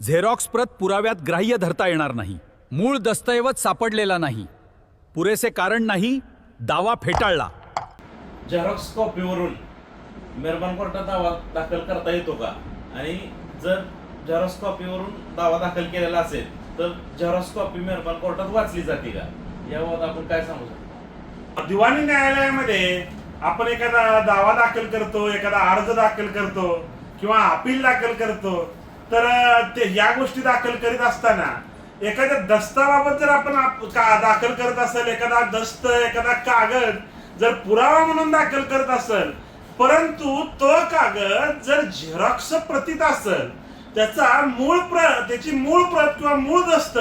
Xerox प्रत पुराव्यात ग्राह्य धरता येणार नाही. मूळ दस्तऐवज सापडलेला नाही. पुरेसे कारण नाही. दावा फेटाळला. झेरॉक्स कॉपीवरून मेहरबान कोर्टात दावा दाखल करता येतो का? आणि जर झेरॉक्स कॉपीवरून दावा दाखल केलेला असेल तर झेरॉक्स कॉपी मेहरबान कोर्टात वाचली जाते का? याबाबत आपण काय सांगू शकतो? दिवाणी न्यायालयामध्ये आपण एखादा दावा दाखल करतो, एखादा अर्ज दाखल करतो किंवा अपील दाखल करतो, तर ते या गोष्टी दाखल करीत असताना एखाद्या दस्ताबाबत जर आपण दाखल करत असेल, एखादा दस्त, एखादा कागद जर पुरावा म्हणून दाखल करत असेल, परंतु तो कागद जर झेरॉक्स प्रतीत असेल, त्याची मूळ प्रत किंवा मूळ दस्त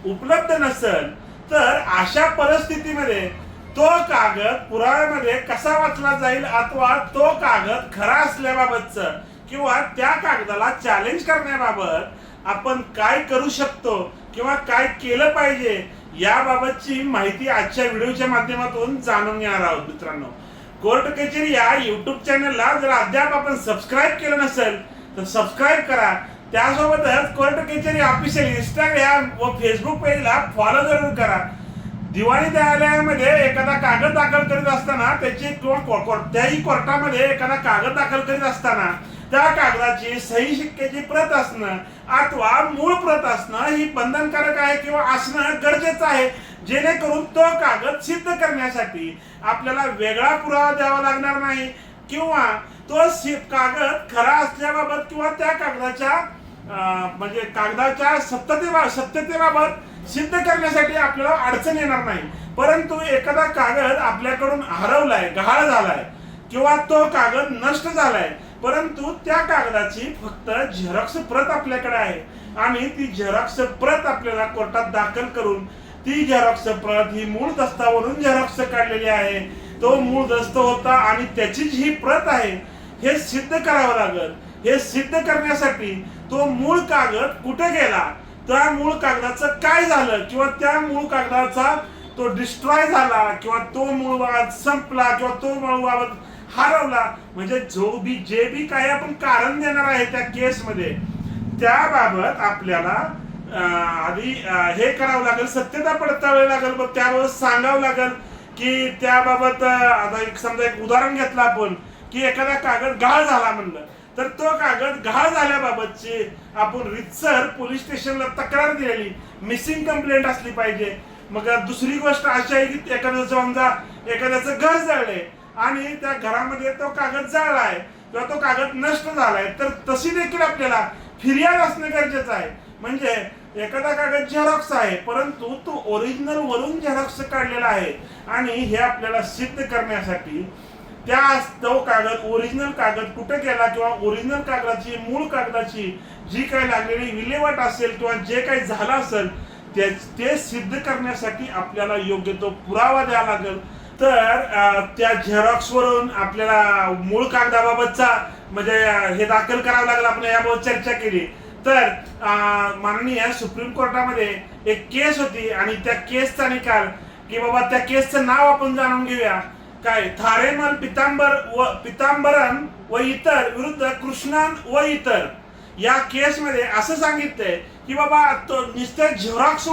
उपलब्ध नसेल, तर अशा परिस्थितीमध्ये तो कागद पुराव्यामध्ये कसा वाचला जाईल अथवा तो कागद खरा असल्याबाबतचं किंवा त्या कागदाला चॅलेंज करण्याबाबत आपण काय करू शकतो किंवा काय केलं पाहिजे याबाबतची माहिती आजच्या व्हिडिओच्या माध्यमातून जाणून घेणार आहोत. मित्रांनो, कोर्ट कचेरी या युट्यूब चॅनलला जर अद्याप आपण सबस्क्राईब केलं नसेल तर सबस्क्राईब करा. त्यासोबतच कोर्ट कचेरी ऑफिशियल इंस्टाग्राम व फेसबुक पेजला फॉलो जरूर करा. दिवाणी न्यायालयामध्ये एखादा कागद दाखल करीत असताना कोणत्याही कोर्टामध्ये एखादा कागद दाखल करीत असताना त्या कागदाची सही शिक्क्याची प्रत असणं अथवा मूळ प्रत असणं ही बंधनकारक आहे किंवा असणं गरजेचं आहे, जेणेकरून तो कागद सिद्ध करण्यासाठी आपल्याला वेगळा पुरावा द्यावा लागणार नाही किंवा तो कागद खरा असल्याबाबत किंवा त्या कागदाच्या म्हणजे कागदाच्या सत्यतेबाबत सिद्ध करण्यासाठी आपल्याला अडचण येणार नाही. परंतु एखादा कागद आपल्याकडून हरवलाय, गहाळ झालाय किंवा तो कागद नष्ट झालाय, परंतु त्या कागदाची फक्त झेरॉक्स प्रत आपल्याकडे आहे आणि ती झेरॉक्स प्रत आपल्याला कोर्टात दाखल करून ती झेरॉक्स प्रत ही मूळ दस्तावरून झेरॉक्स काढलेली आहे, तो मूळ दस्त होता आणि त्याचीच ही प्रत आहे हे सिद्ध करावं लागेल. हे सिद्ध करण्यासाठी तो मूळ कागद कुठे गेला, त्या मूळ कागदाचं काय झालं किंवा त्या मूळ कागदाचा तो डिस्ट्रॉय झाला किंवा तो मूळ वाद संपला किंवा तो मूळ वाद हरवला, म्हणजे जे बी काही आपण कारण देणार आहे त्या केसमध्ये त्याबाबत आपल्याला आधी हे करावं लागेल, सत्यता पडताळावी लागेल. मग त्याबाबत सांगावं लागेल की त्याबाबत आता समजा एक उदाहरण घेतलं आपण की एखादा कागद गहाळ झाला म्हणलं, तर तो कागद गहाळ झाल्याबाबतची आपण रितसर पोलीस स्टेशनला तक्रार दिलेली, मिसिंग कंप्लेंट असली पाहिजे. मग दुसरी गोष्ट अशी आहे की एखाद्याचं घर जळलंय आणि त्या घरामध्ये तो कागद जळलाय किंवा तो कागद नष्ट झालाय, तर तशी देखील आपल्याला फिर्याद असणं गरजेचं आहे. म्हणजे एखादा कागद झेरॉक्स आहे परंतु तो ओरिजिनल वरून झेरॉक्स काढलेला आहे आणि हे आपल्याला सिद्ध करण्यासाठी तो कागद ओरिजिनल कागद कुठे गेला किंवा ओरिजिनल कागदाची मूळ कागदाची जी काही लागलेली विल्हेवाट असेल किंवा जे काही झालं असेल ते सिद्ध करण्यासाठी आपल्याला योग्य तो पुरावा द्यावा लागेल. तर त्या झेरॉक्स वरून आपल्याला मूळ कागदाबाबतचा म्हणजे हे दाखल करावं लागेल. आपण याबाबत चर्चा केली. तर माननीय सुप्रीम कोर्टामध्ये एक केस होती आणि त्या केसचा निकाल की बाबा त्या केसचं नाव आपण जाणून घेऊया. काय थारेमल पितांबरन व इतर विरुद्ध कृष्णन व इतर या केसमध्ये असं सांगितलंय की बाबा तो नुसत्या झेरॉक्स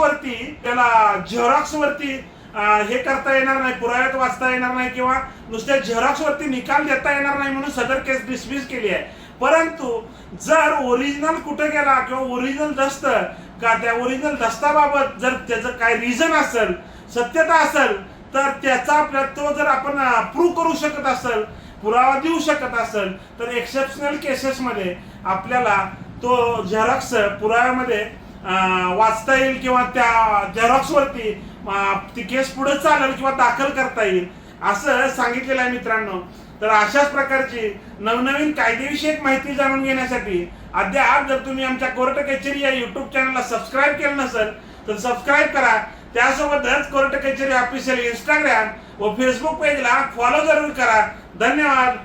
वरती हे करता येणार नाही, पुराव्यात वाचता येणार नाही किंवा नुसत्या झेरॉक्स वरती निकाल देता येणार नाही म्हणून सदर केस डिसमिस केली आहे. परंतु जर ओरिजिनल कुठे गेला किंवा ओरिजिनल दस्त का त्या ओरिजिनल दस्ताबाबत जर त्याचं काय रिझन असेल, सत्यता असेल, तर त्याचा आपल्या तो जर आपण प्रूव्ह करू शकत असेल, पुरावा देऊ शकत असेल, तर एक्सेप्शनल केसेसमध्ये आपल्याला तो झेरॉक्स पुराव्यामध्ये वाचता येईल किंवा त्या झेरॉक्स वरती ती केस पुढे चालेल किंवा दाखल करता येईल असं सांगितलेलं आहे. मित्रांनो, तर अशाच प्रकारची नवनवीन कायदेविषयक माहिती जाणून घेण्यासाठी अद्याप जर तुम्ही आमच्या कोर्ट कचेरी या युट्यूब चॅनलला सबस्क्राईब केलं नसेल तर सबस्क्राईब करा. त्यासोबतच कोर्ट कचेरी ऑफिशियल इंस्टाग्राम व फेसबुक पेजला फॉलो जरूर करा. धन्यवाद.